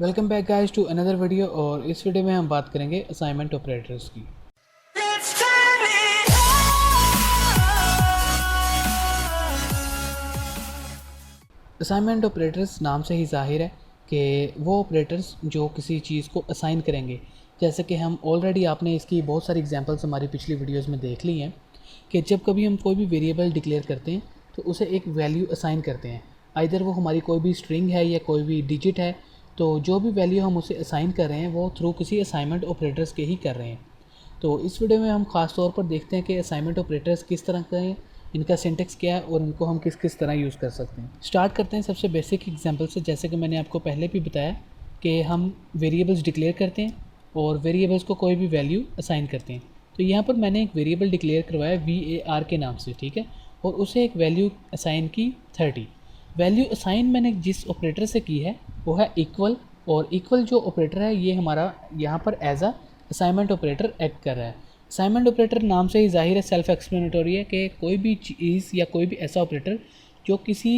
Welcome back guys to another video. और इस video में हम बात करेंगे असाइनमेंट ऑपरेटर्स की। असाइनमेंट ऑपरेटर्स नाम से ही जाहिर है कि वो ऑपरेटर्स जो किसी चीज़ को असाइन करेंगे। जैसे कि हम ऑलरेडी आपने इसकी बहुत सारी एग्जांपल्स हमारी पिछली वीडियोस में देख ली हैं कि जब कभी हम कोई भी वेरिएबल डिक्लेयर करते हैं तो उसे एक वैल्यू असाइन करते हैं। आइदर वो हमारी कोई भी स्ट्रिंग है या कोई भी डिजिट है, तो जो भी वैल्यू हम उसे असाइन कर रहे हैं वो थ्रू किसी असाइनमेंट ऑपरेटर्स के ही कर रहे हैं। तो इस वीडियो में हम खास तौर पर देखते हैं कि असाइनमेंट ऑपरेटर्स किस तरह का है, इनका सिंटेक्स क्या है और इनको हम किस किस तरह यूज़ कर सकते हैं। स्टार्ट करते हैं सबसे बेसिक एग्जांपल से। जैसे कि मैंने आपको पहले भी बताया कि हम वेरिएबल्स डिक्लेयर करते हैं और वेरिएबल्स को कोई भी वैल्यू असाइन करते हैं। तो यहाँ पर मैंने एक वेरिएबल डिक्लेयर करवाया VAR के नाम से, ठीक है, और उसे एक वैल्यू असाइन की 30। वैल्यू असाइन मैंने जिस ऑपरेटर से की है वो है इक्वल, और इक्वल जो ऑपरेटर है ये हमारा यहाँ पर as a assignment operator act कर रहा है। असाइनमेंट ऑपरेटर नाम से ही जाहिर है, सेल्फ एक्सप्लेनेटरी है कि कोई भी चीज़ या कोई भी ऐसा ऑपरेटर जो किसी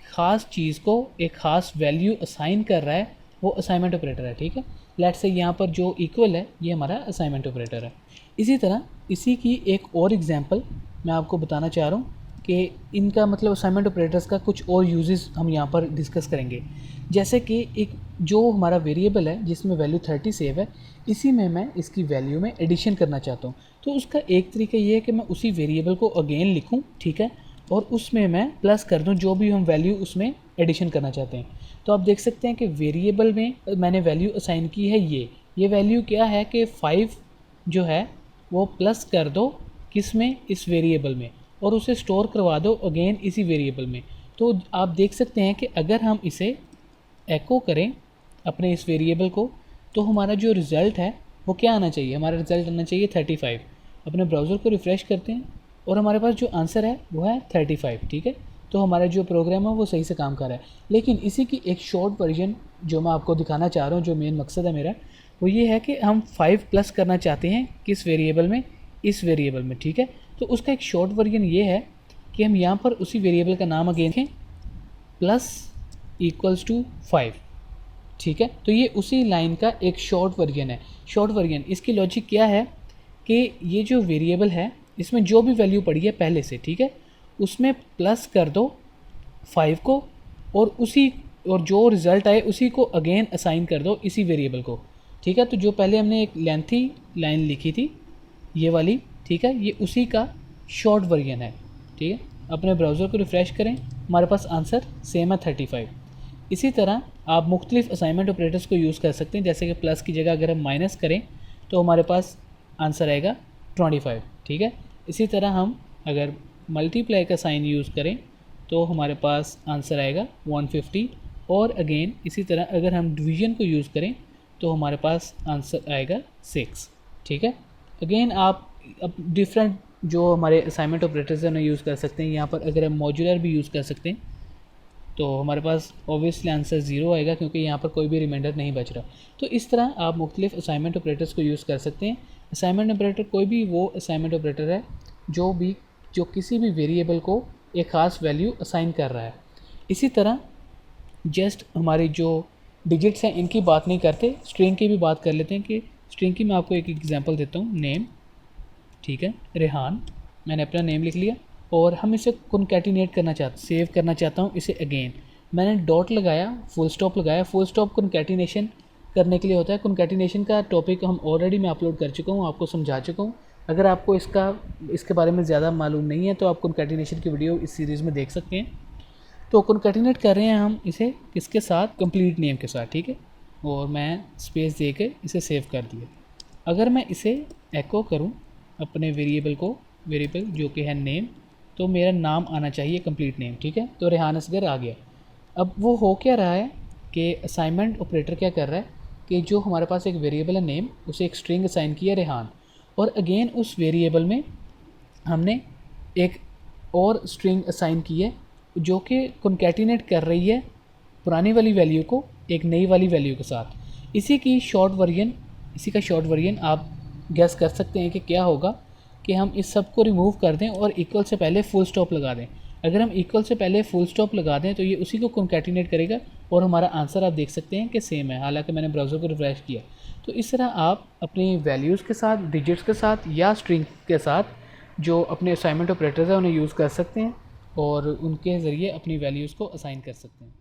ख़ास चीज़ को एक ख़ास वैल्यू असाइन कर रहा है वो असाइनमेंट ऑपरेटर है, ठीक है। लेट्स से यहाँ पर जो इक्वल है ये हमारा असाइनमेंट ऑपरेटर है। इसी तरह इसी की एक और एग्जांपल मैं आपको बताना चाह रहा हूँ कि इनका मतलब असाइनमेंट ऑपरेटर्स का कुछ और यूजेस हम यहाँ पर डिस्कस करेंगे। जैसे कि एक जो हमारा वेरिएबल है जिसमें वैल्यू 30 सेव है, इसी में मैं इसकी वैल्यू में एडिशन करना चाहता हूँ। तो उसका एक तरीका ये है कि मैं उसी वेरिएबल को अगेन लिखूँ, ठीक है, और उसमें मैं प्लस कर दूँ जो भी हम वैल्यू उसमें एडिशन करना चाहते हैं। तो आप देख सकते हैं कि वेरिएबल में मैंने वैल्यू असाइन की है ये वैल्यू क्या है कि 5 जो है वो प्लस कर दो किस में, इस वेरिएबल में, और उसे स्टोर करवा दो अगेन इसी वेरिएबल में। तो आप देख सकते हैं कि अगर हम इसे एको करें अपने इस वेरिएबल को तो हमारा जो रिज़ल्ट है वो क्या आना चाहिए, हमारा रिज़ल्ट आना चाहिए 35। अपने ब्राउज़र को रिफ़्रेश करते हैं और हमारे पास जो आंसर है वो है 35, ठीक है। तो हमारा जो प्रोग्राम है वो सही से काम कर रहा है। लेकिन इसी की एक शॉर्ट वर्जन जो मैं आपको दिखाना चाह रहा हूँ, जो मेन मकसद है मेरा, वो ये है कि हम 5 प्लस करना चाहते हैं किस वेरिएबल में, इस वेरिएबल में, ठीक है। तो उसका एक शॉर्ट वर्जन ये है कि हम यहाँ पर उसी वेरिएबल का नाम अगेन लिखें प्लस इक्वल्स टू 5, ठीक है। तो ये उसी लाइन का एक शॉर्ट वर्जन है। शॉर्ट वर्जन इसकी लॉजिक क्या है कि ये जो वेरिएबल है इसमें जो भी वैल्यू पड़ी है पहले से, ठीक है, उसमें प्लस कर दो 5 को और जो रिज़ल्ट आए उसी को अगेन असाइन कर दो इसी वेरिएबल को, ठीक है। तो जो पहले हमने एक लेंथी लाइन लिखी थी ये वाली, ठीक है, ये उसी का शॉर्ट वर्जन है, ठीक है। अपने ब्राउज़र को रिफ़्रेश करें, हमारे पास आंसर सेम है 35। इसी तरह आप मुख्तलिफ असाइनमेंट ऑपरेटर्स को यूज़ कर सकते हैं। जैसे कि प्लस की जगह अगर हम माइनस करें तो हमारे पास आंसर आएगा 25, ठीक है। इसी तरह हम अगर मल्टीप्लाई का साइन यूज़ करें तो हमारे पास आंसर आएगा 150, और अगेन इसी तरह अगर हम डिवीज़न को यूज़ करें तो हमारे पास आंसर आएगा 6, ठीक है। अगेन आप अब डिफरेंट जो हमारे असाइनमेंट ऑपरेटर्स हैं उन्हें यूज़ कर सकते हैं। यहाँ पर अगर हम मॉड्यूलर भी यूज़ कर सकते हैं तो हमारे पास ऑब्वियसली आंसर 0 आएगा क्योंकि यहाँ पर कोई भी रिमाइंडर नहीं बच रहा। तो इस तरह आप मुख्तलिफ असाइनमेंट ऑपरेटर्स को यूज़ कर सकते हैं। असाइनमेंट ऑपरेटर कोई भी वो असाइनमेंट ऑपरेटर है जो किसी भी वेरिएबल को एक ख़ास वैल्यू असाइन कर रहा है। इसी तरह जस्ट हमारी जो डिजिट्स हैं इनकी बात नहीं करते, स्ट्रिंग की भी बात कर लेते हैं कि स्ट्रिंग की मैं आपको एक एग्जांपल देता हूँ। नेम, ठीक है, रेहान, मैंने अपना नेम लिख लिया और हम इसे कॉन्कैटिनेट करना चाहते, सेव करना चाहता हूँ इसे अगेन। मैंने डॉट लगाया, फुल स्टॉप लगाया। फुल स्टॉप कॉन्कैटिनेशन करने के लिए होता है। कॉन्कैटिनेशन का टॉपिक हम ऑलरेडी मैं अपलोड कर चुका हूँ, आपको समझा चुका हूँ। अगर आपको इसके बारे में ज़्यादा मालूम नहीं है तो आप कॉन्कैटिनेशन की वीडियो इस सीरीज़ में देख सकते हैं। तो कॉन्कैटिनेट कर रहे हैं हम इसे किसके साथ, कंप्लीट नेम के साथ, ठीक है, और मैं स्पेस दे के इसे सेव कर दिया। अगर मैं इसे एको करूँ अपने वेरिएबल जो कि है नेम, तो मेरा नाम आना चाहिए कंप्लीट नेम, ठीक है। तो रेहान असगर आ गया। अब वो हो क्या रहा है कि असाइनमेंट ऑपरेटर क्या कर रहा है कि जो हमारे पास एक वेरिएबल है नेम, उसे एक स्ट्रिंग असाइन किया रेहान, और अगेन उस वेरिएबल में हमने एक और स्ट्रिंग असाइन की है जो कि कॉन्कैटिनेट कर रही है पुरानी वाली वैल्यू को एक नई वाली वैल्यू के साथ। इसी का शॉर्ट वर्जन आप गेस कर सकते हैं कि क्या होगा कि हम इस सब को रिमूव कर दें और इक्वल से पहले फुल स्टॉप लगा दें। अगर हम इक्वल से पहले फुल स्टॉप लगा दें तो ये उसी को कंकैटिनेट करेगा और हमारा आंसर आप देख सकते हैं कि सेम है, हालांकि मैंने ब्राउज़र को रिफ्रेश किया। तो इस तरह आप अपनी वैल्यूज़ के साथ, डिजिट्स के साथ या स्ट्रिंग के साथ जो अपने असाइनमेंट ऑपरेटर्स हैं उन्हें यूज़ कर सकते हैं और उनके ज़रिए अपनी वैल्यूज़ को असाइन कर सकते हैं।